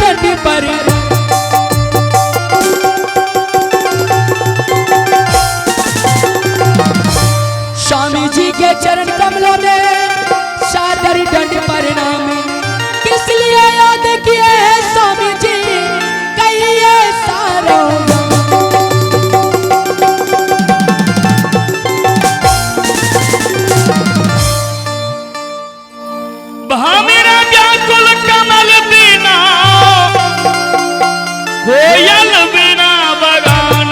डंडी पर स्वामी जी के चरण कमलों में सादर दंड प्रणामी। किस लिए याद किए हैं स्वामी जी कहिए सारो मेरा व्याकुल कमल बिना कोयल बिना बगान।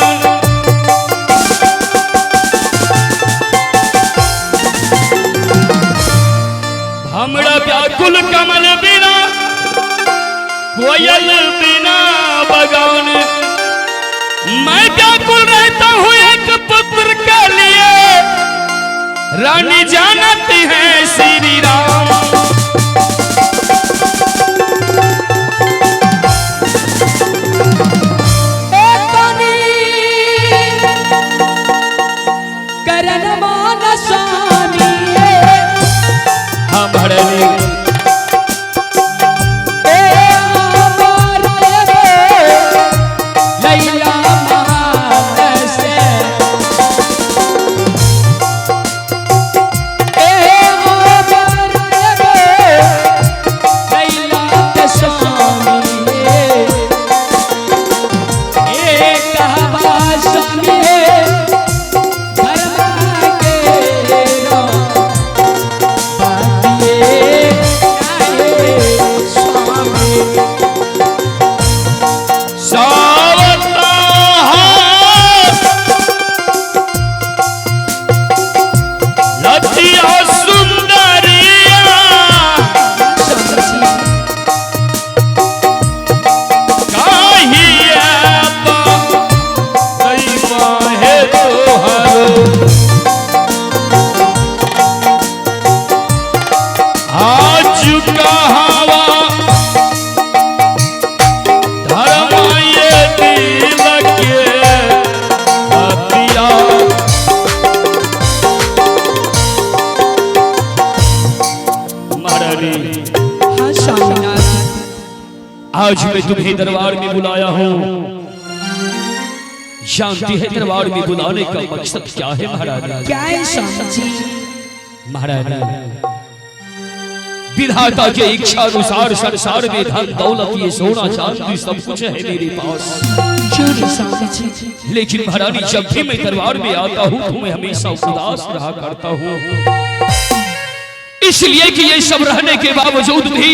हमरा व्याकुल कमल बिना कोयल बिना बगान। मैं व्याकुल रहता हूँ एक पुत्र के लिए, रानी जानती है श्री राम। करण मान स्वामी हमारे आज मैं तुम्हें दरबार में बुलाया हूँ। जानती है दरबार में बुलाने का मकसद क्या है महाराज? क्या है स्वामी जी? महाराज विधाता के इच्छा अनुसार संसार में धन दौलत ये सोना चांदी सब कुछ है मेरे पास। लेकिन महारानी जब भी मैं दरबार में आता हूँ तो मैं हमेशा उदास रहा करता हूँ, इसलिए कि ये सब रहने के बावजूद भी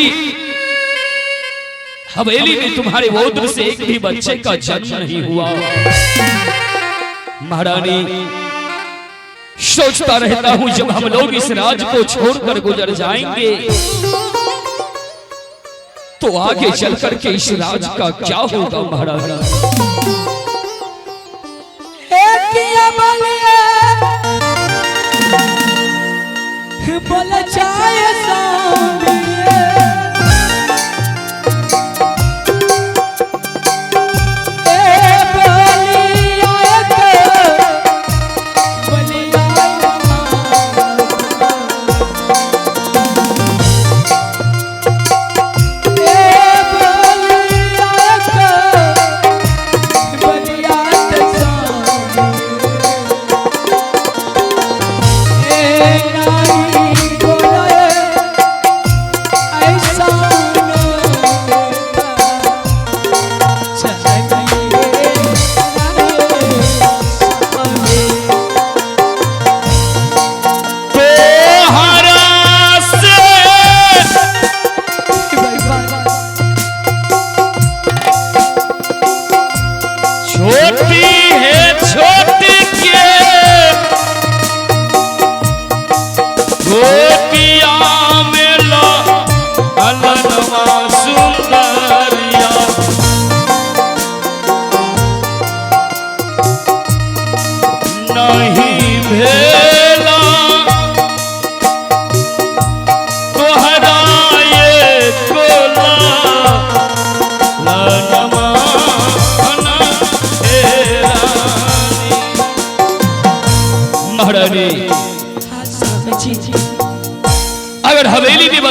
हवेली में तुम्हारे वोद्र से एक भी बच्चे का जन्म नहीं हुआ। महारानी सोचता रहता हूं जब हम लोग इस राज को छोड़कर गुजर जाएंगे तो आगे चल करके इस राज का क्या होगा। महारानी बोला चाहे स्वामी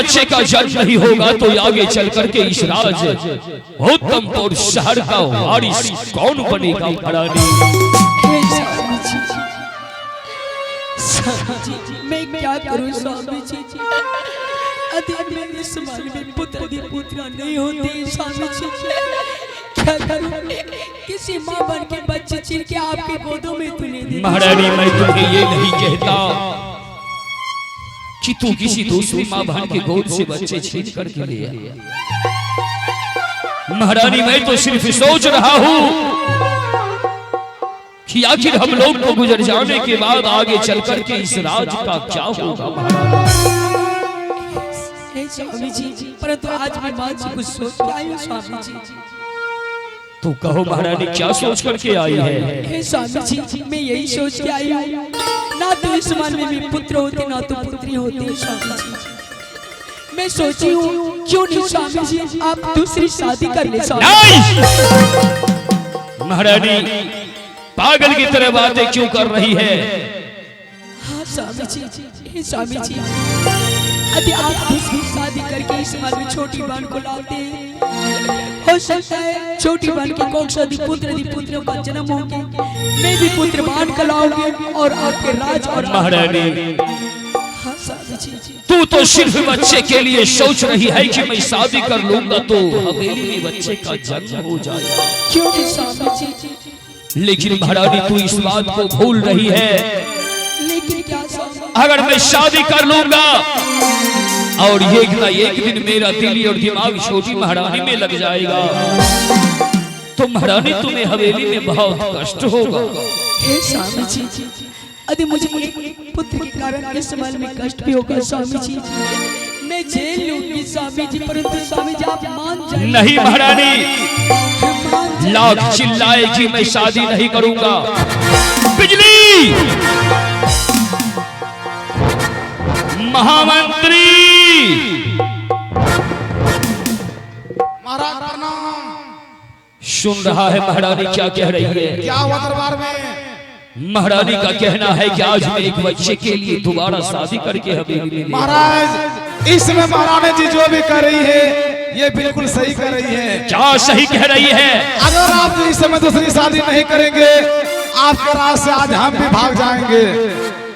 बच्चे का जन्म नहीं होगा तो आगे चल करके इस राज उत्तमपुर शहर का वारिस कौन बनेगा महारानी? मैं क्या करूं स्वामी जी? यदि मेरे समाज में पुत्र पुत्रा नहीं होते स्वामी जी, क्या करूं? किसी माँ बन के बच्चे चीर के आपके गोदों में तूने दे। महारानी मैं तुम्हें ये नहीं कहता कि तू किसी दूसरी माँ बहन के गोद से बच्चे छीन करके ले आ। महारानी मैं तो सिर्फ सोच रहा हूँ कि आखिर हम लोग को गुजर जाने के बाद आगे चल करके इस राज का क्या होगा महारानी? स्वामी जी, परंतु आज मैं बात से कुछ सोच के आई हूँ स्वामी जी। तू कहो महारानी क्या सोच करके आई है? हे स्वामी जी, मैं यही सोच के आई हूँ, ना तो इस मन में भी पुत्र होते ना तो पुत्री होती स्वामी जी। मैं सोची हूँ क्यों नहीं स्वामी जी आप दूसरी शादी कर ले स्वामी। महारानी पागल की तरह बातें क्यों कर रही है? हाँ स्वामी जी, हे स्वामी जी, यदि आप दूसरी शादी करके इस मन में छोटी बहन को लाते हो सकता है छोटी बहन की कोख पुत्रों का जन्म होगा, मैं भी पुत्र बहन कहलाऊंगी और आपके राज और महारानी तू तो सिर्फ बच्चे के लिए सोच रही है कि मैं शादी कर लूंगा तो हवेली में बच्चे का जन्म हो जाएगा। क्यों नहीं स्वामी जी? लेकिन महारानी तू इस बात को भूल रही है, लेकिन क्या अगर मैं शादी कर लूंगा और एक ना एक दिन मेरा दिल और दिमाग छोटी महारानी में लग जाएगा तो महारानी तुम्हें हवेली में बहुत कष्ट होगा। हे स्वामी जी, यदि मुझे एक पुत्र के कारण इस समय में कष्ट भी होगा स्वामी जी, मैं जेल लूंगी स्वामी जी, परंतु स्वामी जी आप मान जाइए। नहीं महारानी, लाख चिल्लाए कि मैं शादी नहीं करूंगा। बिजली महामंत्री महाराज प्रणाम। सुन रहा है महारानी क्या कह रही है? क्या हुआ दरबार में? महारानी का कहना है कि आज मैं एक बच्चे के लिए दोबारा शादी करके हवेली में। महाराज इसमें महारानी जी जो भी कर रही है ये बिल्कुल सही कर रही है। क्या सही कह रही है? अगर आप इस समय दूसरी शादी नहीं करेंगे आपके राज से आज हम भी भाग जाएंगे।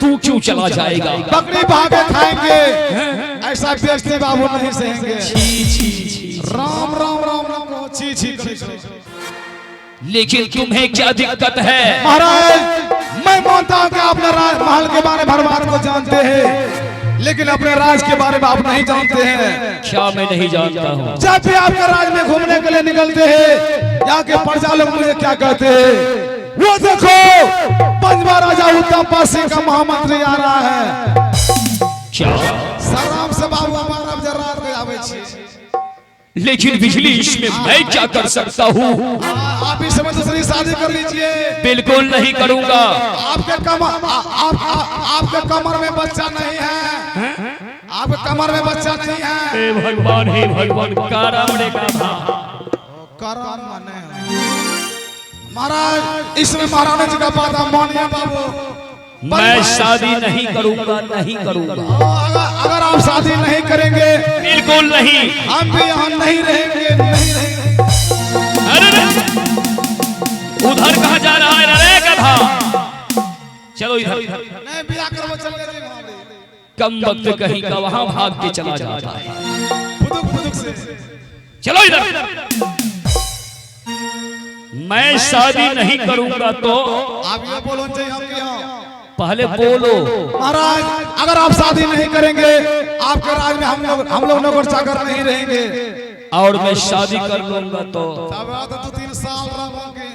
तू क्यों चला जाएगा? बकरी भागे खाएंगे, ऐसा बेइज्जती बाबू नहीं सहेंगे। राम राम राम राम छी छी। लेकिन तुम्हें क्या दिक्कत है? महाराज मैं मानता हूँ कि अपने राज महल के बारे में भरमार को जानते हैं, लेकिन अपने राज के बारे में आप नहीं जानते हैं। क्या मैं नहीं जानता हूँ? जब भी आपके राज में घूमने के लिए निकलते हैं यहाँ के प्रजा लोग मुझे क्या कहते हैं, वो देखो पंजवा राजा उत्तम सिंह का महामंत्री आ रहा है। क्या? सलाम से बाबू हमारा जरा आवे छी। लेकिन बिजली इसमें मैं क्या कर सकता हूँ? आप इस समय दूसरी शादी कर लीजिए। बिल्कुल नहीं करूँगा। आपके कमर में बच्चा नहीं है, आपके कमर में बच्चा नहीं है। हे भगवान कारामड़े का था। कराम माने महाराज इसमें महारानी जी का बात आप मानिए बाबू। मैं शादी नहीं करूँगा, नहीं करूँगा। अगर आप शादी नहीं करेंगे बिल्कुल नहीं, हम भी यहाँ नहीं रहेंगे, नहीं रहेंगे। अरे उधर कहाँ जा रहा है रे गधा? चलो इधर। नहीं बिया करो चल गए कम वक्त कहीं का वहां भाग के चला जाता है। फुदुक से चलो इधर। मैं शादी नहीं करूंगा तो आप ये बोलो चाहिए हम यहाँ पहले बोलो। महाराज अगर आप शादी नहीं करेंगे आपके राज में हम लोग नौकर चाकर नहीं रहेंगे, और मैं शादी कर लूंगा तो 2-3 साल रहोगे।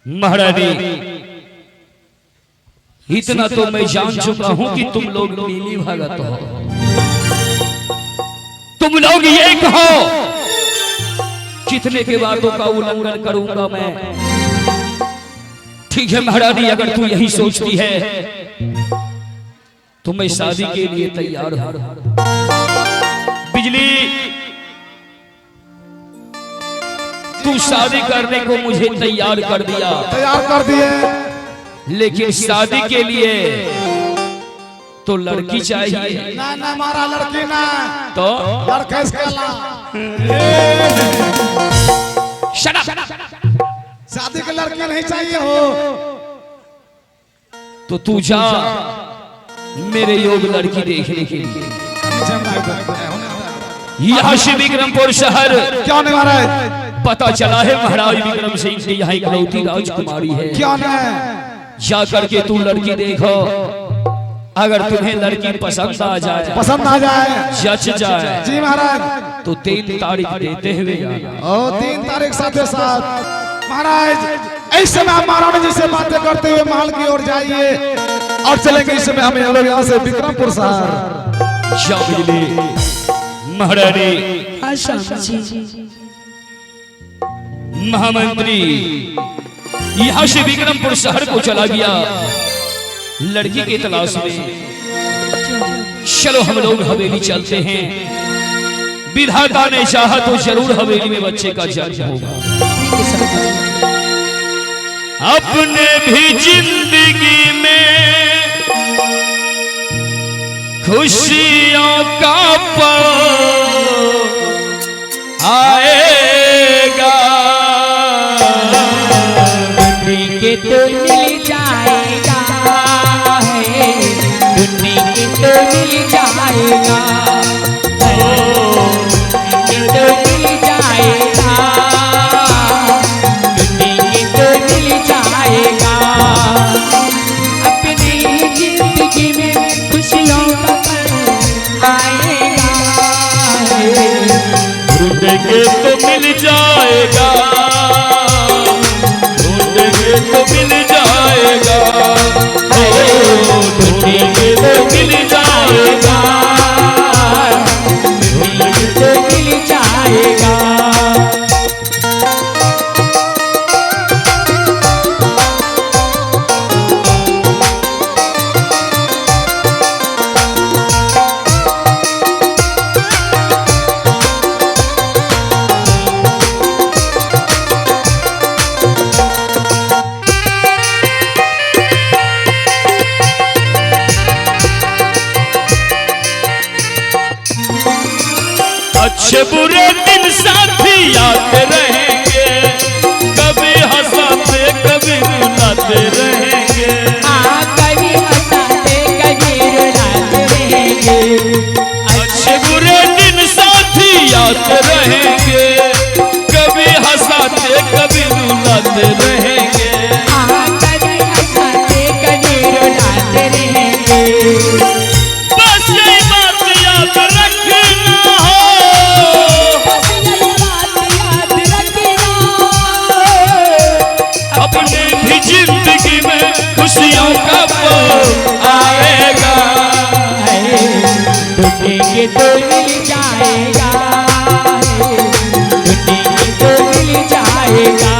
महारानी इतना तो मैं जान चुका हूं कि तुम लोग नीली भगत हो। तुम लोग ये कहो कितने के बातों का उल्लंघन करूंगा मैं। ठीक है महारानी, अगर तू यही सोचती है तो मैं शादी के लिए तैयार हूं। बिजली तू शादी करने को मुझे तैयार कर दिया, तैयार कर दिए, लेकिन शादी के लिए तो लड़की चाहिए। ना ना मारा लड़की ना तो लड़का इसका ला शट अप। शादी की लड़की नहीं चाहिए हो तो तू जा मेरे योग लड़की देखने के लिए। यहाँ से विक्रमपुर शहर क्या नहीं महाराज पता चला है महाराज विक्रम सिंह की यहाँ इकलौती राजकुमारी है। क्या नहीं जा करके तू लड़की देखो, अगर तुम्हें लड़की पसंद आ जाए जच जाए जी महाराज तो 3 तारीख देते हुए जाना। ओ 3 तारीख साथ महाराज ऐसे में आप महारानी जी से बातें करते हुए महल की ओर जाइए और चलेंगे। इस समय हमें लोग यहाँ से विक्रमपुर शहर महारानी महामंत्री यहाँ से विक्रमपुर शहर को चला गया लड़की की तलाश में। चलो हम लोग हवेली चलते हैं, विधाता ने चाहा तो जरूर हवेली में बच्चे का जन्म होगा। अपने भी जिंदगी में खुशियों का पल आएगा, के तो मिल जाएगा दुनिया के तो मिल जाएगा के तो मिल जाएगा दुनिया के तो मिल जाएगा। अपनी जिंदगी में खुशियों का पल आएगा ढूंढेंगे तो मिल जाएगा, ढूंढेंगे तो मिल जाएगा, ढूंढेंगे तो मिल जाएगा, ढूंढेंगे तो मिल जाएगा। अच्छे बुरे दिन साथी याद रहेंगे, कभी हंसाते कभी रुलाते रहेंगे, कभी हंसाते कभी रुलाते रहेंगे। अच्छे बुरे दिन साथी याद रहेंगे, कभी हंसाते कभी रुलाते रहेंगे, कभी हंसाते कभी रुलाते रहेंगे। बस यही बात याद रखना हो, बस यही बात याद रखना, अपनी भी जिंदगी में खुशियों का पल आएगा, ढूंढेंगे तो मिल जाएगा ढूंढेंगे तो मिल जाएगा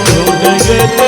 ढूंढेंगे तो